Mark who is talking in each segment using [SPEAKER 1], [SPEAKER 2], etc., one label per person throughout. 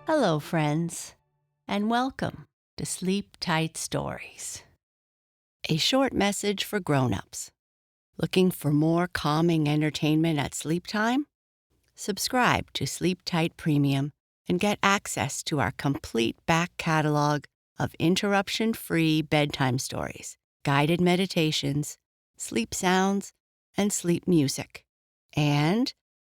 [SPEAKER 1] Hello, friends, and welcome to Sleep Tight Stories. A short message for grown-ups. Looking for more calming entertainment at sleep time? Subscribe to Sleep Tight Premium and get access to our complete back catalog of interruption-free bedtime stories, guided meditations, sleep sounds, and sleep music. And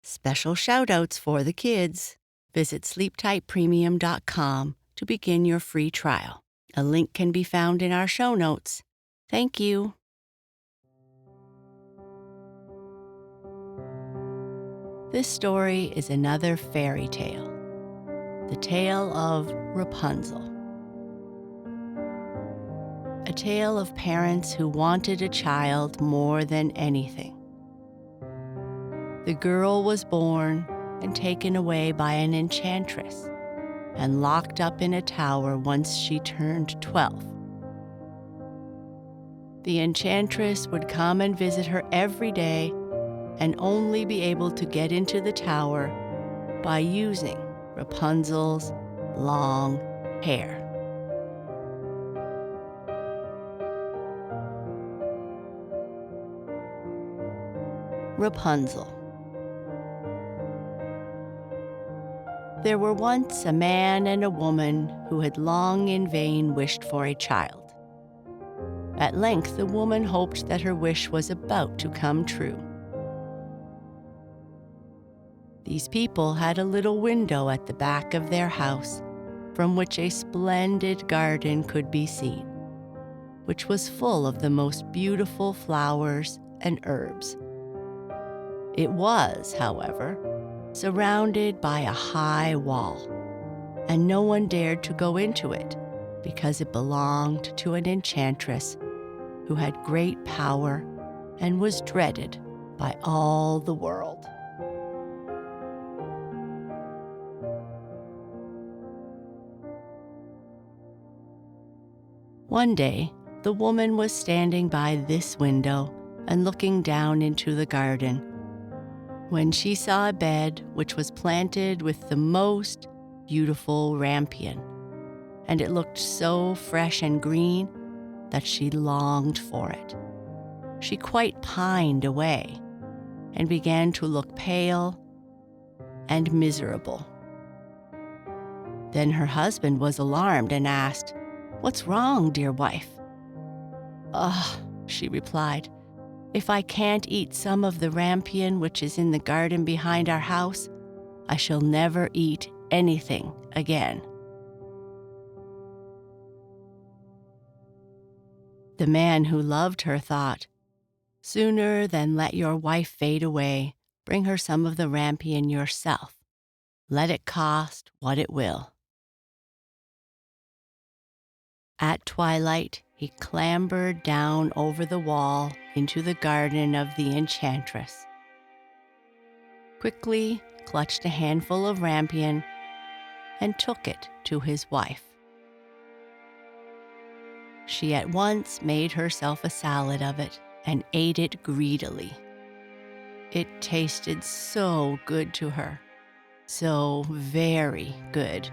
[SPEAKER 1] special shout-outs for the kids. Visit sleeptightpremium.com to begin your free trial. A link can be found in our show notes. Thank you. This story is another fairy tale, the tale of Rapunzel. A tale of parents who wanted a child more than anything. The girl was born and taken away by an enchantress and locked up in a tower once she turned 12. The enchantress would come and visit her every day and only be able to get into the tower by using Rapunzel's long hair. Rapunzel. There were once a man and a woman who had long in vain wished for a child. At length, the woman hoped that her wish was about to come true. These people had a little window at the back of their house from which a splendid garden could be seen, which was full of the most beautiful flowers and herbs. It was, however, surrounded by a high wall, and no one dared to go into it because it belonged to an enchantress who had great power and was dreaded by all the world. One day, the woman was standing by this window and looking down into the garden when she saw a bed which was planted with the most beautiful rampion, and it looked so fresh and green that she longed for it. She quite pined away and began to look pale and miserable. Then her husband was alarmed and asked, "What's wrong, dear wife?" "Ugh," she replied, "if I can't eat some of the rampion which is in the garden behind our house, I shall never eat anything again." The man who loved her thought, "Sooner than let your wife fade away, bring her some of the rampion yourself. Let it cost what it will." At twilight, he clambered down over the wall into the garden of the enchantress, quickly clutched a handful of rampion, and took it to his wife. She at once made herself a salad of it and ate it greedily. It tasted so good to her, so very good,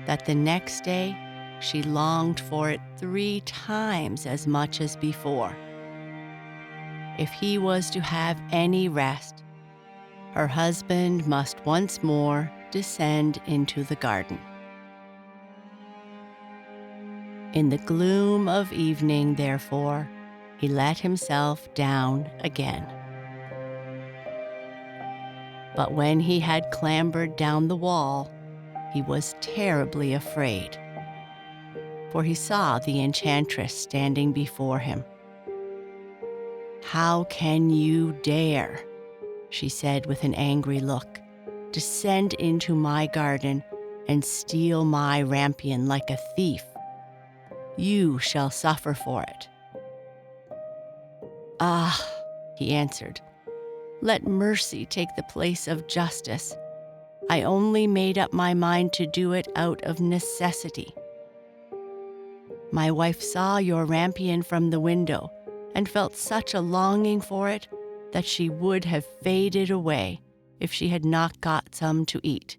[SPEAKER 1] that the next day she longed for it 3 times as much as before. If he was to have any rest, her husband must once more descend into the garden. In the gloom of evening, therefore, he let himself down again. But when he had clambered down the wall, he was terribly afraid, for he saw the enchantress standing before him. "How can you dare," she said with an angry look, "descend into my garden and steal my rampion like a thief? You shall suffer for it." "Ah," he answered, "let mercy take the place of justice. I only made up my mind to do it out of necessity. My wife saw your rampion from the window and felt such a longing for it that she would have faded away if she had not got some to eat.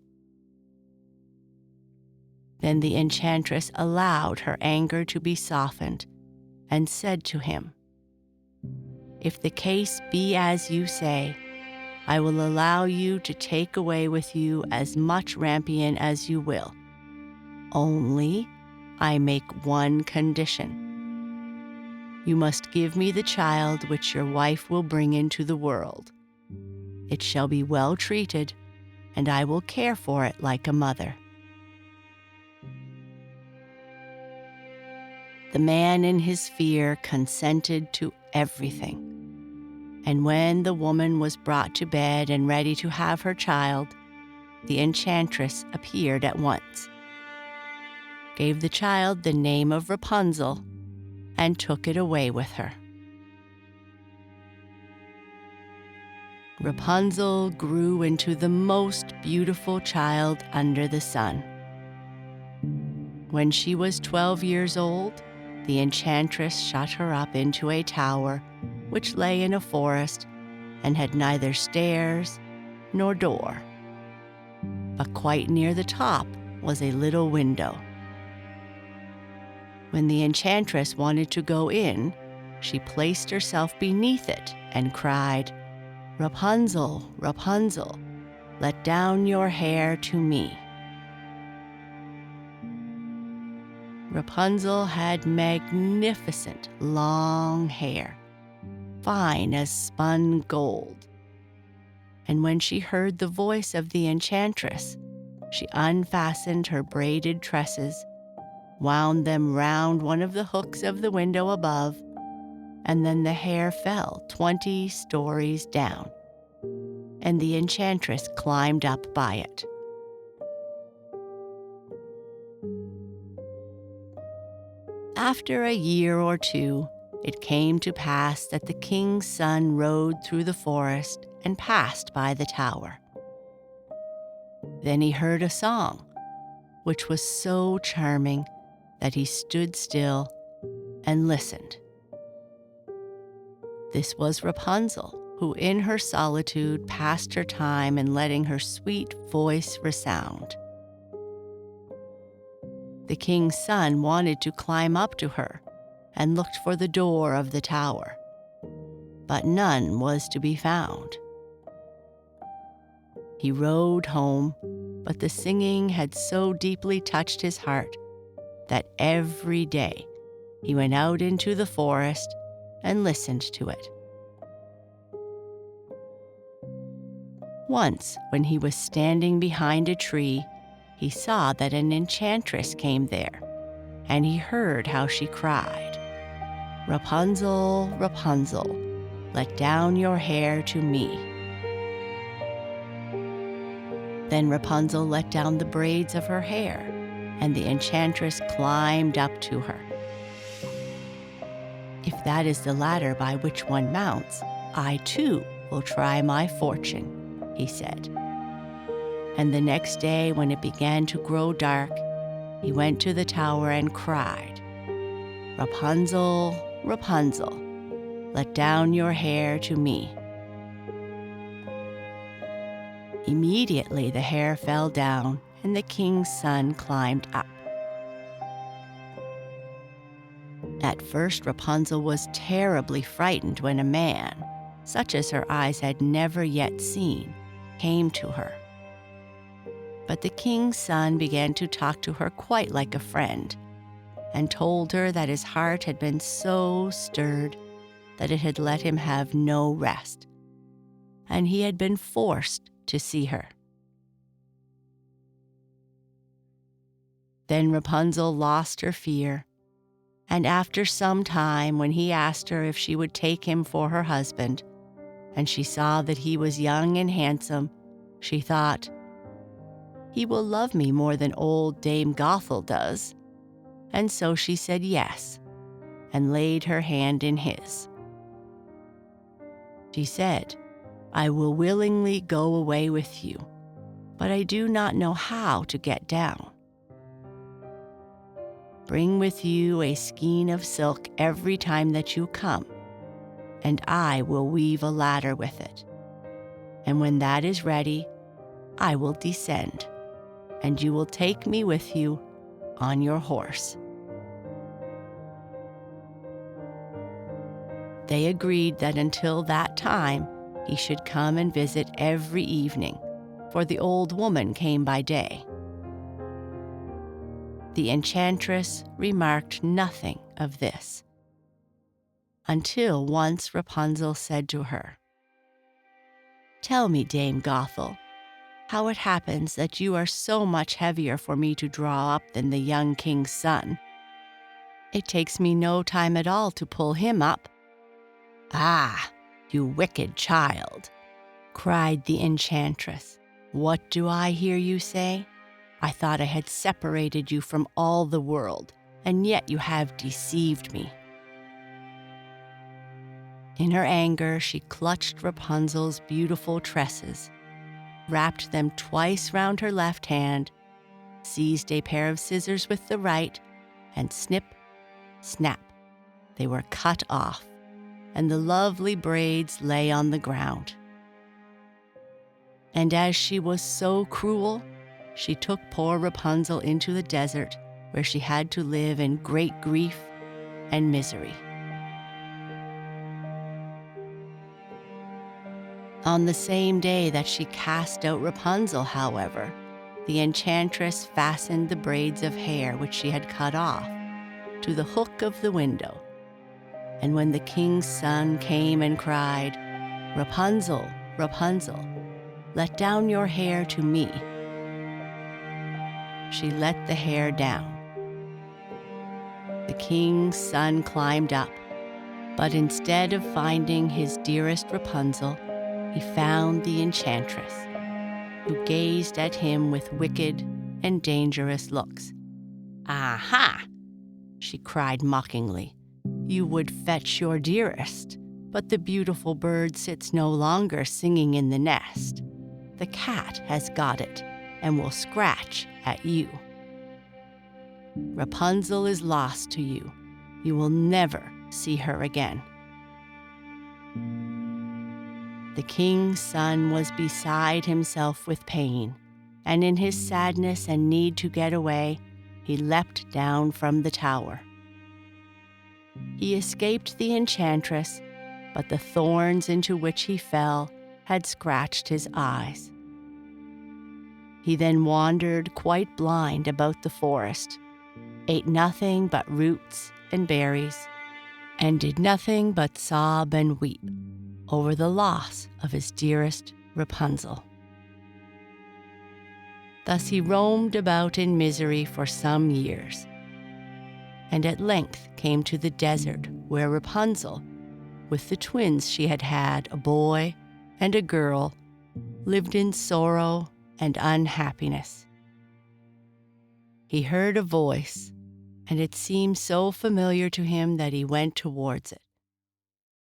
[SPEAKER 1] Then the enchantress allowed her anger to be softened and said to him, "If the case be as you say, I will allow you to take away with you as much rampion as you will. Only I make one condition. You must give me the child which your wife will bring into the world. It shall be well treated, and I will care for it like a mother." The man in his fear consented to everything. And when the woman was brought to bed and ready to have her child, the enchantress appeared at once, gave the child the name of Rapunzel, and took it away with her. Rapunzel grew into the most beautiful child under the sun. When she was 12 years old, the enchantress shut her up into a tower which lay in a forest and had neither stairs nor door. But quite near the top was a little window. When the enchantress wanted to go in, she placed herself beneath it and cried, "Rapunzel, Rapunzel, let down your hair to me." Rapunzel had magnificent long hair, fine as spun gold. And when she heard the voice of the enchantress, she unfastened her braided tresses, wound them round one of the hooks of the window above, and then the hair fell 20 stories down, and the enchantress climbed up by it. After a year or two, it came to pass that the king's son rode through the forest and passed by the tower. Then he heard a song, which was so charming that he stood still and listened. This was Rapunzel, who in her solitude passed her time in letting her sweet voice resound. The king's son wanted to climb up to her and looked for the door of the tower, but none was to be found. He rode home, but the singing had so deeply touched his heart that every day he went out into the forest and listened to it. Once, when he was standing behind a tree, he saw that an enchantress came there, and he heard how she cried, "Rapunzel, Rapunzel, let down your hair to me." Then Rapunzel let down the braids of her hair, and the enchantress climbed up to her. "If that is the ladder by which one mounts, I too will try my fortune," he said. And the next day, when it began to grow dark, he went to the tower and cried, "Rapunzel, Rapunzel, let down your hair to me." Immediately the hair fell down, and the king's son climbed up. At first Rapunzel was terribly frightened when a man, such as her eyes had never yet seen, came to her. But the king's son began to talk to her quite like a friend, and told her that his heart had been so stirred that it had let him have no rest, and he had been forced to see her. Then Rapunzel lost her fear, and after some time, when he asked her if she would take him for her husband, and she saw that he was young and handsome, she thought, "He will love me more than old Dame Gothel does." And so she said yes, and laid her hand in his. She said, "I will willingly go away with you, but I do not know how to get down. Bring with you a skein of silk every time that you come, and I will weave a ladder with it. And when that is ready, I will descend, and you will take me with you on your horse." They agreed that until that time, he should come and visit every evening, for the old woman came by day. The enchantress remarked nothing of this, until once Rapunzel said to her, "Tell me, Dame Gothel, how it happens that you are so much heavier for me to draw up than the young king's son. It takes me no time at all to pull him up." "Ah, you wicked child," cried the enchantress. "What do I hear you say? I thought I had separated you from all the world, and yet you have deceived me." In her anger, she clutched Rapunzel's beautiful tresses, wrapped them twice round her left hand, seized a pair of scissors with the right, and snip, snap, they were cut off, and the lovely braids lay on the ground. And as she was so cruel, she took poor Rapunzel into the desert, where she had to live in great grief and misery. On the same day that she cast out Rapunzel, however, the enchantress fastened the braids of hair which she had cut off to the hook of the window. And when the king's son came and cried, "Rapunzel, Rapunzel, let down your hair to me," she let the hair down. The king's son climbed up, but instead of finding his dearest Rapunzel, he found the enchantress, who gazed at him with wicked and dangerous looks. "Aha!" she cried mockingly. "You would fetch your dearest, but the beautiful bird sits no longer singing in the nest. The cat has got it and will scratch at you. Rapunzel is lost to you. You will never see her again." The king's son was beside himself with pain, and in his sadness and need to get away, he leapt down from the tower. He escaped the enchantress, but the thorns into which he fell had scratched his eyes. He then wandered quite blind about the forest, ate nothing but roots and berries, and did nothing but sob and weep over the loss of his dearest Rapunzel. Thus he roamed about in misery for some years, and at length came to the desert where Rapunzel, with the twins she had had, a boy and a girl, lived in sorrow and unhappiness. He heard a voice, and it seemed so familiar to him that he went towards it.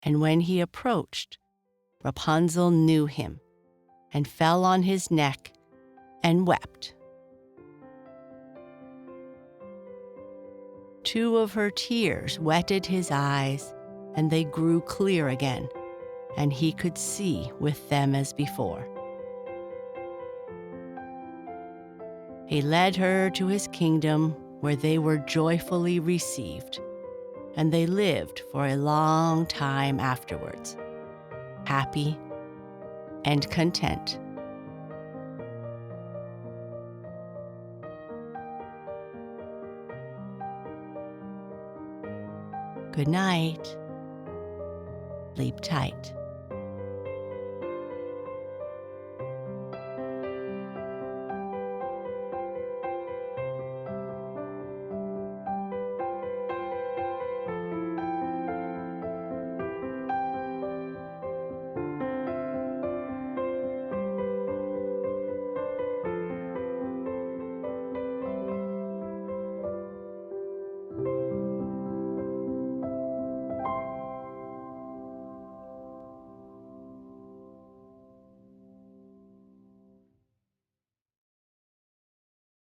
[SPEAKER 1] And when he approached, Rapunzel knew him and fell on his neck and wept. Two of her tears wetted his eyes, and they grew clear again, and he could see with them as before. He led her to his kingdom, where they were joyfully received, and they lived for a long time afterwards, happy and content. Good night. Sleep tight.